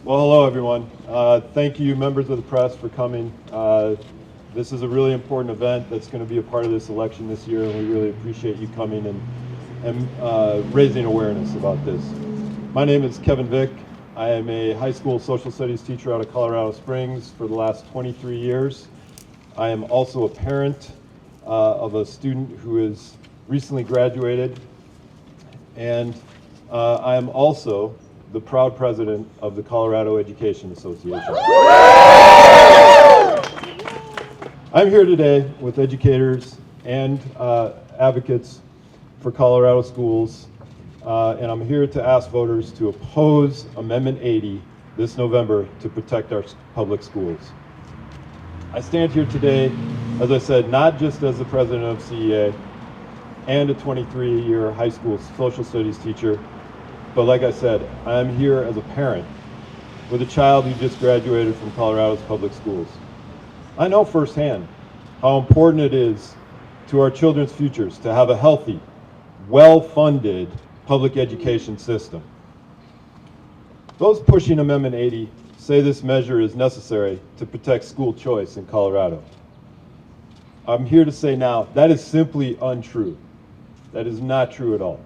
Well, hello, everyone. Thank you, members of the press, for coming. This is a really important event that's going to be a part of this election this year, and we really appreciate you coming and raising awareness about this. My name is Kevin Vick. I am a high school social studies teacher out of Colorado Springs for the last 23 years. I am also a parent of a student who is recently graduated, and I am also the proud president of the Colorado Education Association. I'm here today with educators and advocates for Colorado schools, and I'm here to ask voters to oppose Amendment 80 this November to protect our public schools. I stand here today, as I said, not just as the president of CEA and a 23-year high school social studies teacher, but like I said, I'm here as a parent with a child who just graduated from Colorado's public schools. I know firsthand how important it is to our children's futures to have a healthy, well-funded public education system. Those pushing Amendment 80 say this measure is necessary to protect school choice in Colorado. I'm here to say now that is simply untrue. That is not true at all.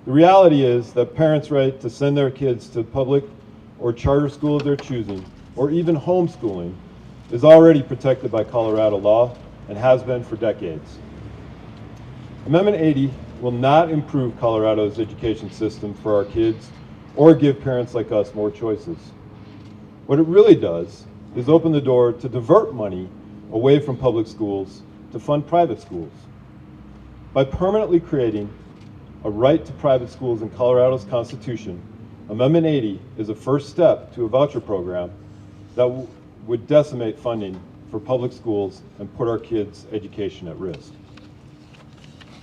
The reality is that parents' right to send their kids to public or charter school of their choosing, or even homeschooling, is already protected by Colorado law and has been for decades. Amendment 80 will not improve Colorado's education system for our kids or give parents like us more choices. What it really does is open the door to divert money away from public schools to fund private schools. By permanently creating a right to private schools in Colorado's Constitution, Amendment 80 is a first step to a voucher program that would decimate funding for public schools and put our kids' education at risk.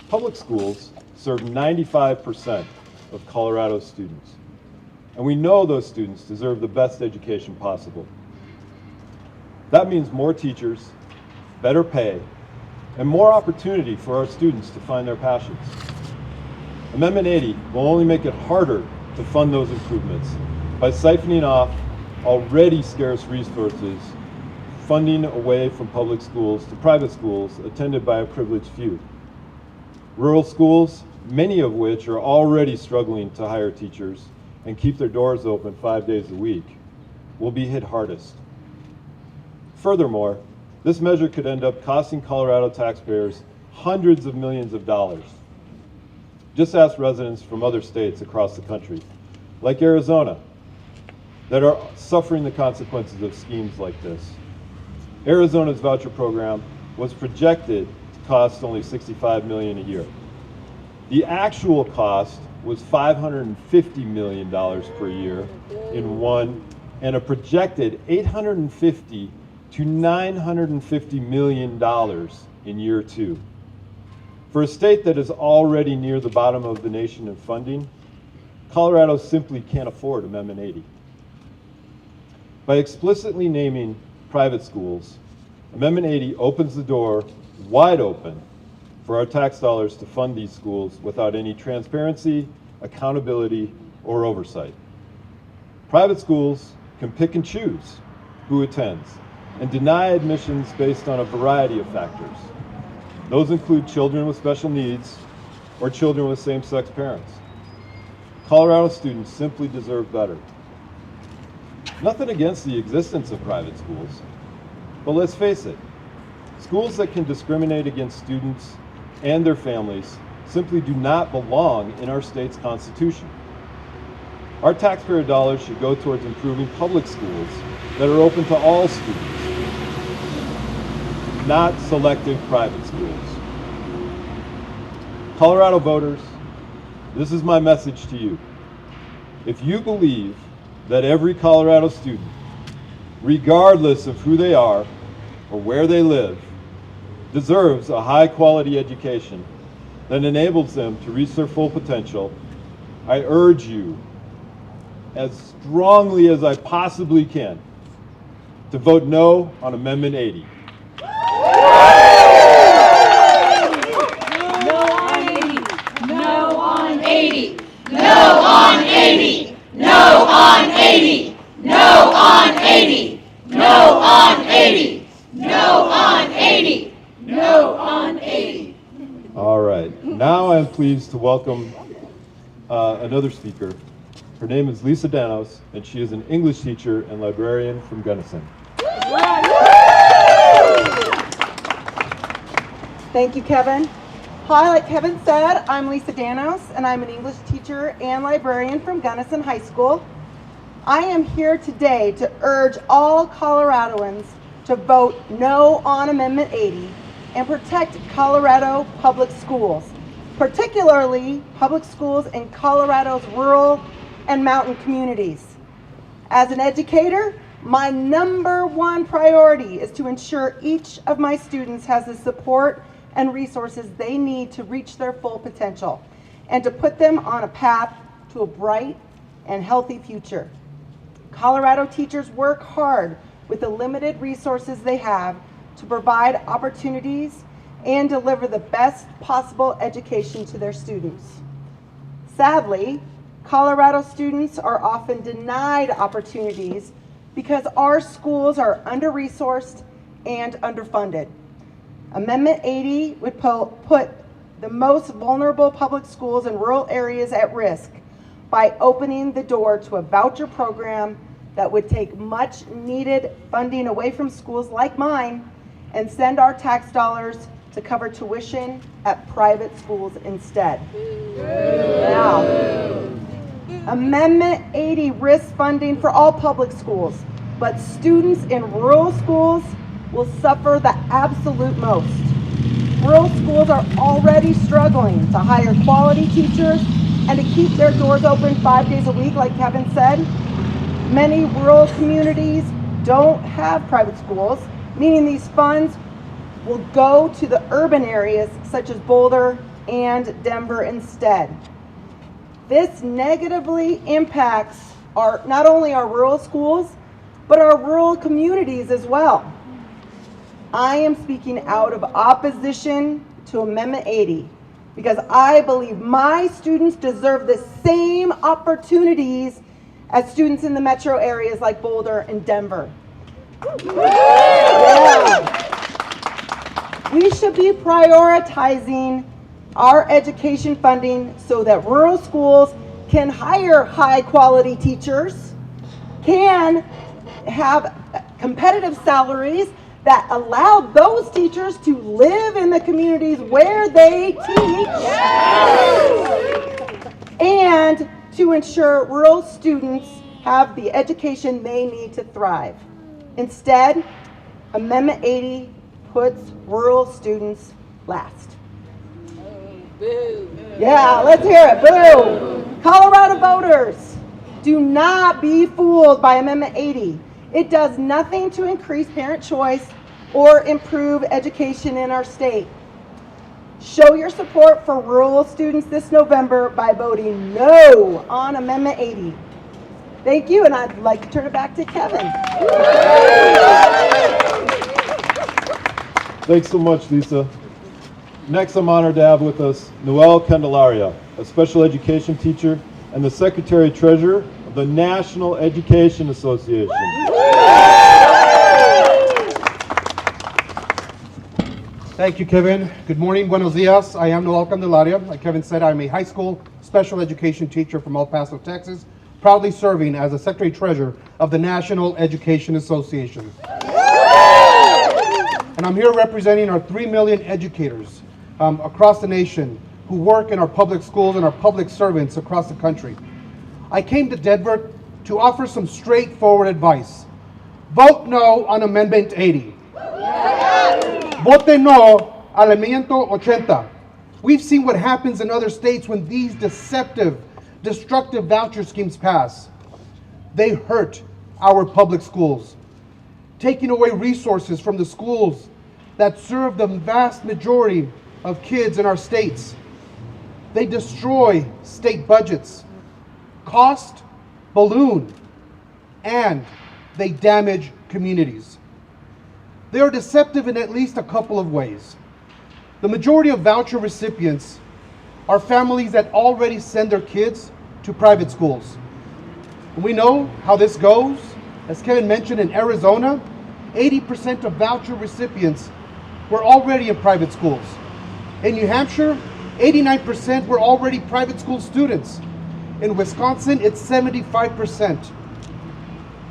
Public schools serve 95% of Colorado's students, and we know those students deserve the best education possible. That means more teachers, better pay, and more opportunity for our students to find their passions. Amendment 80 will only make it harder to fund those improvements by siphoning off already scarce resources, funding away from public schools to private schools attended by a privileged few. Rural schools, many of which are already struggling to hire teachers and keep their doors open 5 days a week, will be hit hardest. Furthermore, this measure could end up costing Colorado taxpayers hundreds of millions of dollars. Just ask residents from other states across the country, like Arizona, that are suffering the consequences of schemes like this. Arizona's voucher program was projected to cost only $65 million a year. The actual cost was $550 million per year in one, and a projected $850 to $950 million in year two. For a state that is already near the bottom of the nation in funding, Colorado simply can't afford Amendment 80. By explicitly naming private schools, Amendment 80 opens the door wide open for our tax dollars to fund these schools without any transparency, accountability, or oversight. Private schools can pick and choose who attends and deny admissions based on a variety of factors. Those include children with special needs or children with same-sex parents. Colorado students simply deserve better. Nothing against the existence of private schools, but let's face it, schools that can discriminate against students and their families simply do not belong in our state's constitution. Our taxpayer dollars should go towards improving public schools that are open to all students, not selective private schools. Colorado voters, this is my message to you. If you believe that every Colorado student, regardless of who they are or where they live, deserves a high-quality education that enables them to reach their full potential, I urge you, as strongly as I possibly can, to vote no on Amendment 80. No on 80! No on 80! No on 80! now I am pleased to welcome another speaker. Her name is Lisa Danos, and she is an English teacher and librarian from Gunnison. Thank you, Kevin. Hi, like Kevin said, I'm Lisa Danos, and I'm an English teacher and librarian from Gunnison High School. I am here today to urge all Coloradoans to vote no on Amendment 80 and protect Colorado public schools, particularly public schools in Colorado's rural and mountain communities. As an educator, my number one priority is to ensure each of my students has the support and resources they need to reach their full potential and to put them on a path to a bright and healthy future. Colorado teachers work hard with the limited resources they have to provide opportunities and deliver the best possible education to their students. Sadly, Colorado students are often denied opportunities because our schools are under-resourced and underfunded. Amendment 80 would put the most vulnerable public schools in rural areas at risk by opening the door to a voucher program that would take much needed funding away from schools like mine and send our tax dollars to cover tuition at private schools instead. Now, Amendment 80 risks funding for all public schools, but students in rural schools will suffer the absolute most. Rural schools are already struggling to hire quality teachers and to keep their doors open 5 days a week, like Kevin said. Many rural communities don't have private schools, meaning these funds will go to the urban areas such as Boulder and Denver instead. This negatively impacts not only our rural schools, but our rural communities as well. I am speaking out of opposition to Amendment 80 because I believe my students deserve the same opportunities as students in the metro areas like Boulder and Denver. Yeah. We should be prioritizing our education funding so that rural schools can hire high quality teachers, can have competitive salaries that allow those teachers to live in the communities where they teach, and to ensure rural students have the education they need to thrive. Instead, Amendment 80 puts rural students last. Boo. Yeah, let's hear it. Boo. Colorado voters, do not be fooled by Amendment 80. It does nothing to increase parent choice or improve education in our state. Show your support for rural students this November by voting no on Amendment 80. Thank you, and I'd like to turn it back to Kevin. Thanks so much, Lisa. Next, I'm honored to have with us Noel Kendalia, a special education teacher and the Secretary-Treasurer of the National Education Association. Thank you, Kevin. Good morning, buenos dias. I am Noel Kendalia. Like Kevin said, I'm a high school special education teacher from El Paso, Texas, proudly serving as the Secretary-Treasurer of the National Education Association. And I'm here representing our 3 million educators across the nation who work in our public schools and our public servants across the country. I came to Denver to offer some straightforward advice. Vote no on Amendment 80. Vote no al Amendment 80. We've seen what happens in other states when these deceptive, destructive voucher schemes pass. They hurt our public schools, taking away resources from the schools that serve the vast majority of kids in our states. They destroy state budgets, cost balloon, and they damage communities. They are deceptive in at least a couple of ways. The majority of voucher recipients are families that already send their kids to private schools. We know how this goes. As Kevin mentioned, in Arizona, 80% of voucher recipients were already in private schools. In New Hampshire, 89% were already private school students. In Wisconsin, it's 75%.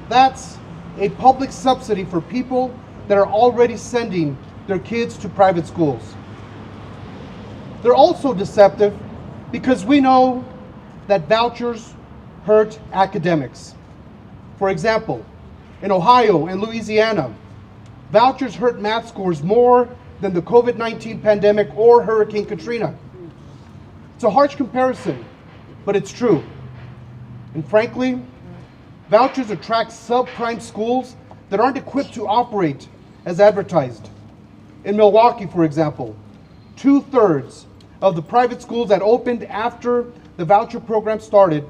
That's a public subsidy for people that are already sending their kids to private schools. They're also deceptive because we know that vouchers hurt academics. For example, in Ohio and Louisiana, vouchers hurt math scores more than the COVID-19 pandemic or Hurricane Katrina. It's a harsh comparison, but it's true. And frankly, vouchers attract subprime schools that aren't equipped to operate as advertised. In Milwaukee, for example, 2/3 of the private schools that opened after the voucher program started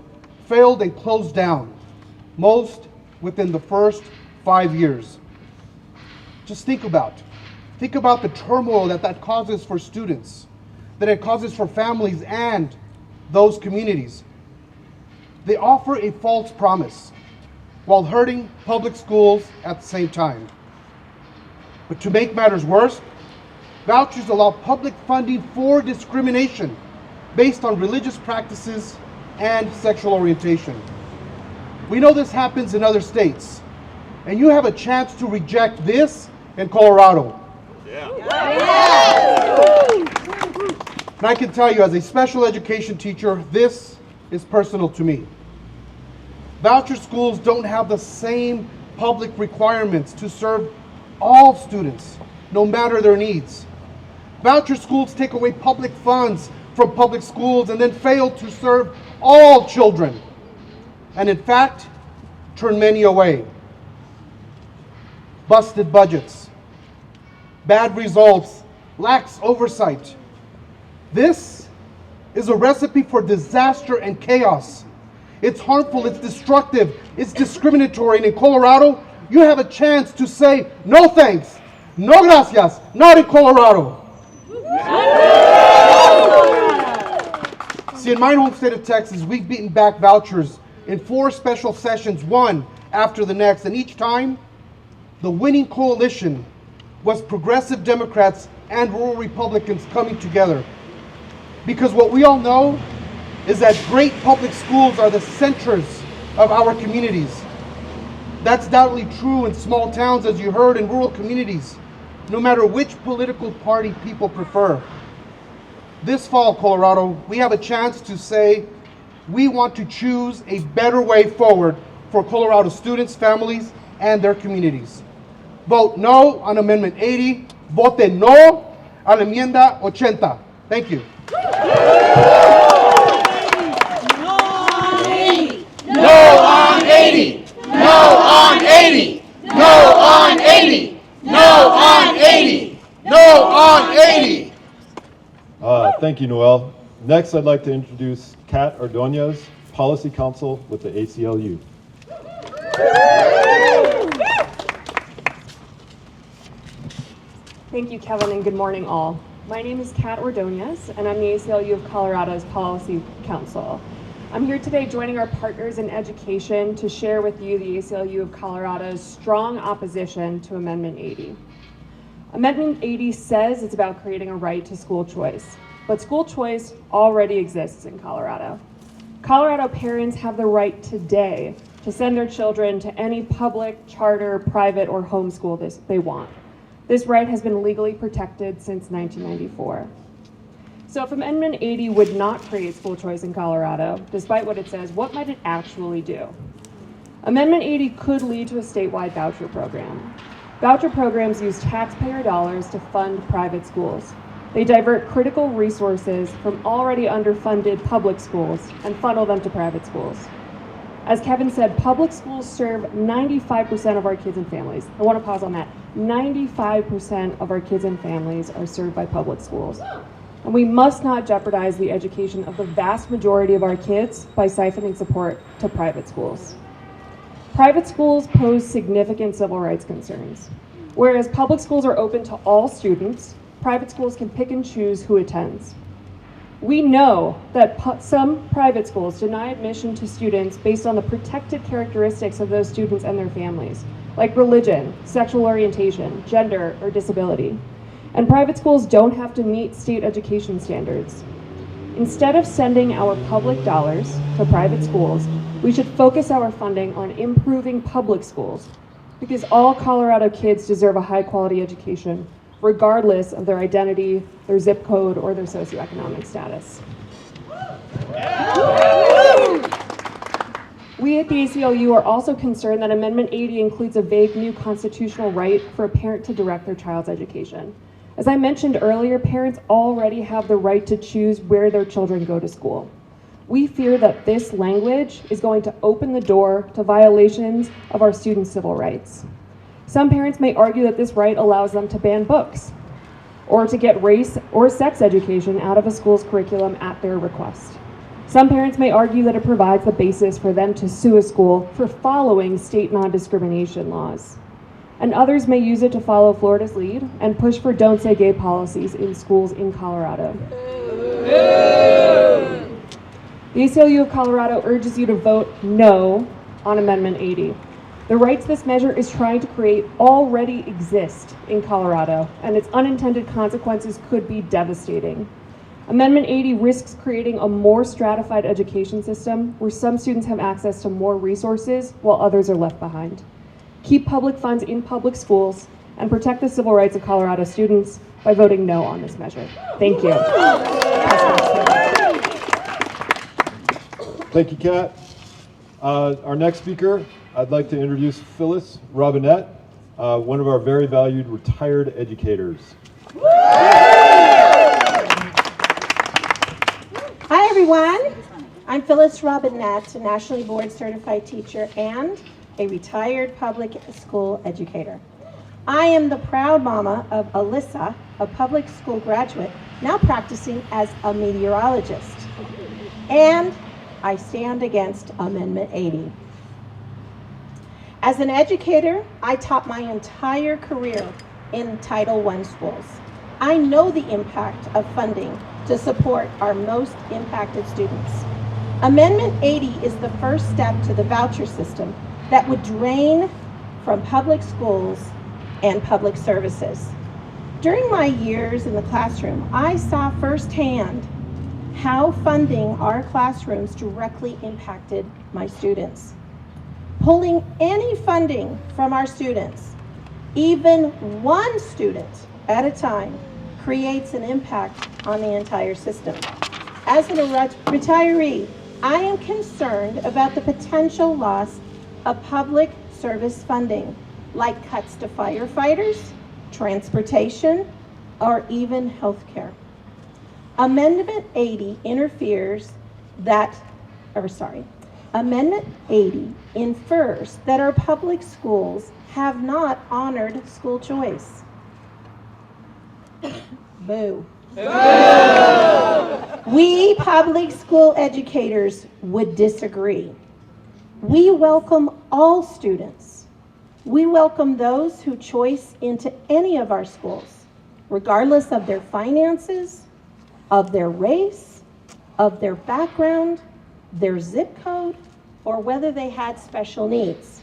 failed and closed down, most within the first 5 years. Just think about the turmoil that causes for students, that it causes for families and those communities. They offer a false promise while hurting public schools at the same time. But to make matters worse, vouchers allow public funding for discrimination based on religious practices and sexual orientation. We know this happens in other states, and you have a chance to reject this in Colorado. And I can tell you, as a special education teacher, this is personal to me. Voucher schools don't have the same public requirements to serve all students, no matter their needs. Voucher schools take away public funds from public schools and then fail to serve all children, and in fact, turn many away. Busted budgets, bad results, lax oversight. This is a recipe for disaster and chaos. It's harmful, it's destructive, it's discriminatory, and in Colorado, you have a chance to say, no thanks, no gracias, not in Colorado. See, in my home state of Texas, we've beaten back vouchers in 4 special sessions, one after the next, and each time, the winning coalition was progressive Democrats and rural Republicans coming together. Because what we all know is that great public schools are the centers of our communities. That's doubly true in small towns, as you heard, in rural communities, no matter which political party people prefer. This fall, Colorado, we have a chance to say we want to choose a better way forward for Colorado students, families, and their communities. Vote no on Amendment 80. Vote no a la enmienda 80. Thank you. No on 80! No on 80! No on 80! No on 80! No on 80! Thank you, Noel. Next, I'd like to introduce Kat Ordones, Policy Counsel with the ACLU. Thank you, Kevin, and good morning, all. My name is Kat Ordones, and I'm the ACLU of Colorado's Policy Council. I'm here today joining our partners in education to share with you the ACLU of Colorado's strong opposition to Amendment 80. Amendment 80 says it's about creating a right to school choice, but school choice already exists in Colorado. Colorado parents have the right today to send their children to any public, charter, private, or homeschool they want. This right has been legally protected since 1994. So if Amendment 80 would not create school choice in Colorado, despite what it says, what might it actually do? Amendment 80 could lead to a statewide voucher program. Voucher programs use taxpayer dollars to fund private schools. They divert critical resources from already underfunded public schools and funnel them to private schools. As Kevin said, public schools serve 95% of our kids and families. I want to pause on that. 95% of our kids and families are served by public schools. And we must not jeopardize the education of the vast majority of our kids by siphoning support to private schools. Private schools pose significant civil rights concerns. Whereas public schools are open to all students, private schools can pick and choose who attends. We know that some private schools deny admission to students based on the protected characteristics of those students and their families, like religion, sexual orientation, gender, or disability. And private schools don't have to meet state education standards. Instead of sending our public dollars to private schools, we should focus our funding on improving public schools, because all Colorado kids deserve a high-quality education, regardless of their identity, their zip code, or their socioeconomic status. We at the ACLU are also concerned that Amendment 80 includes a vague new constitutional right for a parent to direct their child's education. As I mentioned earlier, parents already have the right to choose where their children go to school. We fear that this language is going to open the door to violations of our students' civil rights. Some parents may argue that this right allows them to ban books or to get race or sex education out of a school's curriculum at their request. Some parents may argue that it provides the basis for them to sue a school for following state non-discrimination laws. And others may use it to follow Florida's lead and push for don't say gay policies in schools in Colorado. The ACLU of Colorado urges you to vote no on Amendment 80. The rights this measure is trying to create already exist in Colorado, and its unintended consequences could be devastating. Amendment 80 risks creating a more stratified education system where some students have access to more resources while others are left behind. Keep public funds in public schools and protect the civil rights of Colorado students by voting no on this measure. Thank you. Thank you, Kat. Our next speaker, I'd like to introduce Phyllis Robinette, one of our very valued retired educators. Hi everyone, I'm Phyllis Robinette, a nationally board certified teacher and a retired public school educator. I am the proud mama of Alyssa, a public school graduate, now practicing as a meteorologist. And I stand against Amendment 80. As an educator, I taught my entire career in Title I schools. I know the impact of funding to support our most impacted students. Amendment 80 is the first step to the voucher system that would drain from public schools and public services. During my years in the classroom, I saw firsthand how funding our classrooms directly impacted my students. Pulling any funding from our students, even one student at a time, creates an impact on the entire system. As a retiree, I am concerned about the potential loss of public service funding, like cuts to firefighters, transportation, or even healthcare. Amendment 80 Amendment 80 infers that our public schools have not honored school choice. Boo. We public school educators would disagree. We welcome all students. We welcome those who choice into any of our schools, regardless of their finances, of their race, of their background, their zip code, or whether they had special needs.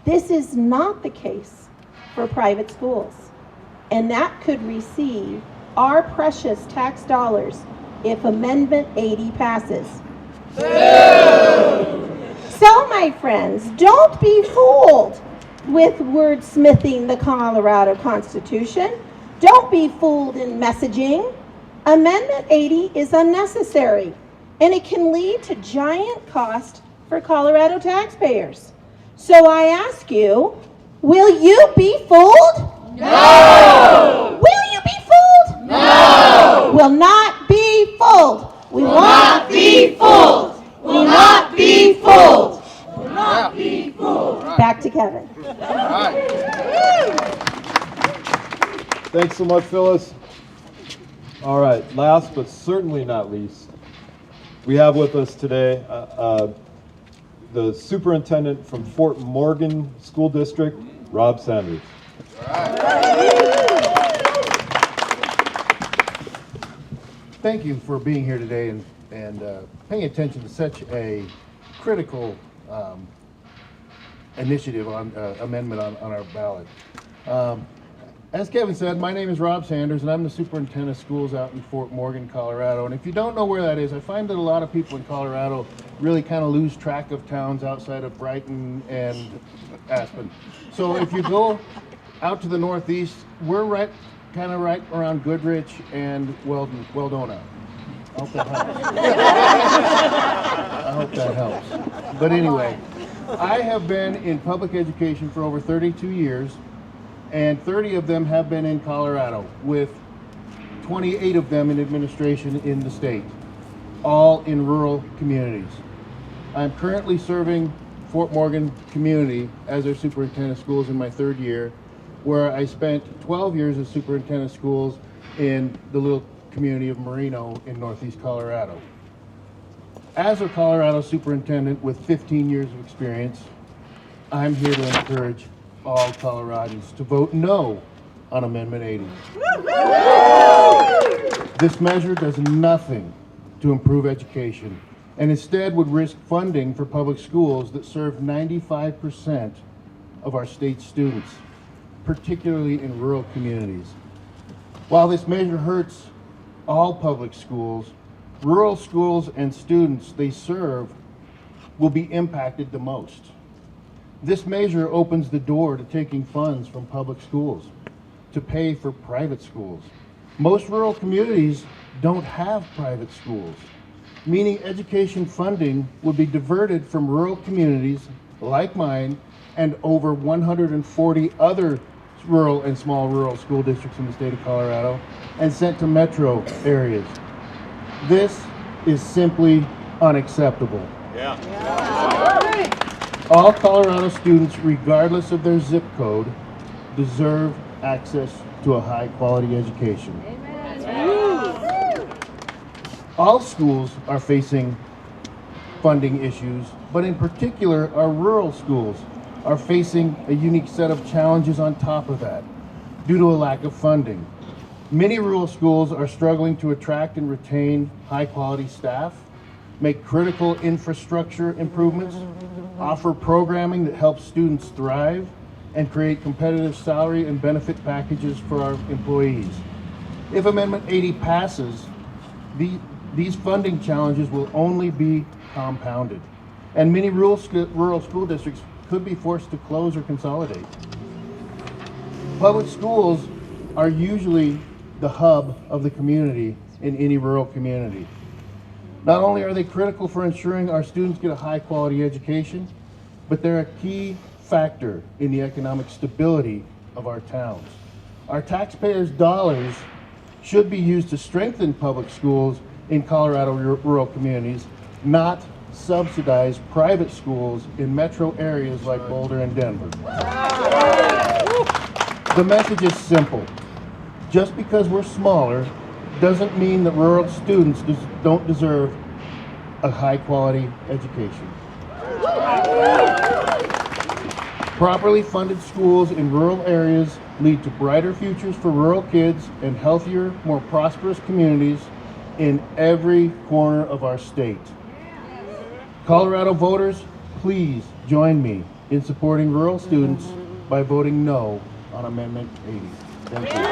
This is not the case for private schools, and that could receive our precious tax dollars if Amendment 80 passes. So, my friends, don't be fooled with wordsmithing the Colorado Constitution. Don't be fooled in messaging. Amendment 80 is unnecessary, and it can lead to giant cost for Colorado taxpayers. So I ask you, will you be fooled? No! Will you be fooled? No! Will not be fooled. We Will not be fooled. Will not be fooled. Will not be fooled. Back to Kevin. Thanks so much, Phyllis. All right, last but certainly not least, we have with us today the superintendent from Fort Morgan School District, Rob Sanders. Thank you for being here today and paying attention to such a critical amendment on our ballot. As Kevin said, my name is Rob Sanders, and I'm the superintendent of schools out in Fort Morgan, Colorado. And if you don't know where that is, I find that a lot of people in Colorado really kind of lose track of towns outside of Brighton and Aspen. So if you go out to the northeast, we're kind of right around Goodrich and Weldona. I hope that helps. I hope that helps. But anyway, I have been in public education for over 32 years. And 30 of them have been in Colorado, with 28 of them in administration in the state, all in rural communities. I'm currently serving Fort Morgan community as their superintendent of schools in my third year, where I spent 12 years as superintendent of schools in the little community of Merino in northeast Colorado. As a Colorado superintendent with 15 years of experience, I'm here to encourage all Coloradans to vote no on Amendment 80. This measure does nothing to improve education and instead would risk funding for public schools that serve 95% of our state students, particularly in rural communities. While this measure hurts all public schools, rural schools and students they serve will be impacted the most. This measure opens the door to taking funds from public schools to pay for private schools. Most rural communities don't have private schools, meaning education funding would be diverted from rural communities like mine and over 140 other rural and small rural school districts in the state of Colorado and sent to metro areas. This is simply unacceptable. All Colorado students, regardless of their zip code, deserve access to a high-quality education. All schools are facing funding issues, but in particular, our rural schools are facing a unique set of challenges on top of that, due to a lack of funding. Many rural schools are struggling to attract and retain high-quality staff, make critical infrastructure improvements, offer programming that helps students thrive, and create competitive salary and benefit packages for our employees. If Amendment 80 passes, these funding challenges will only be compounded, and many rural school districts could be forced to close or consolidate. Public schools are usually the hub of the community in any rural community. Not only are they critical for ensuring our students get a high-quality education, but they're a key factor in the economic stability of our towns. Our taxpayers' dollars should be used to strengthen public schools in Colorado rural communities, not subsidize private schools in metro areas like Boulder and Denver. The message is simple. Just because we're smaller doesn't mean that rural students don't deserve a high-quality education. Properly funded schools in rural areas lead to brighter futures for rural kids and healthier, more prosperous communities in every corner of our state. Colorado voters, please join me in supporting rural students by voting no on Amendment 80. Thank you.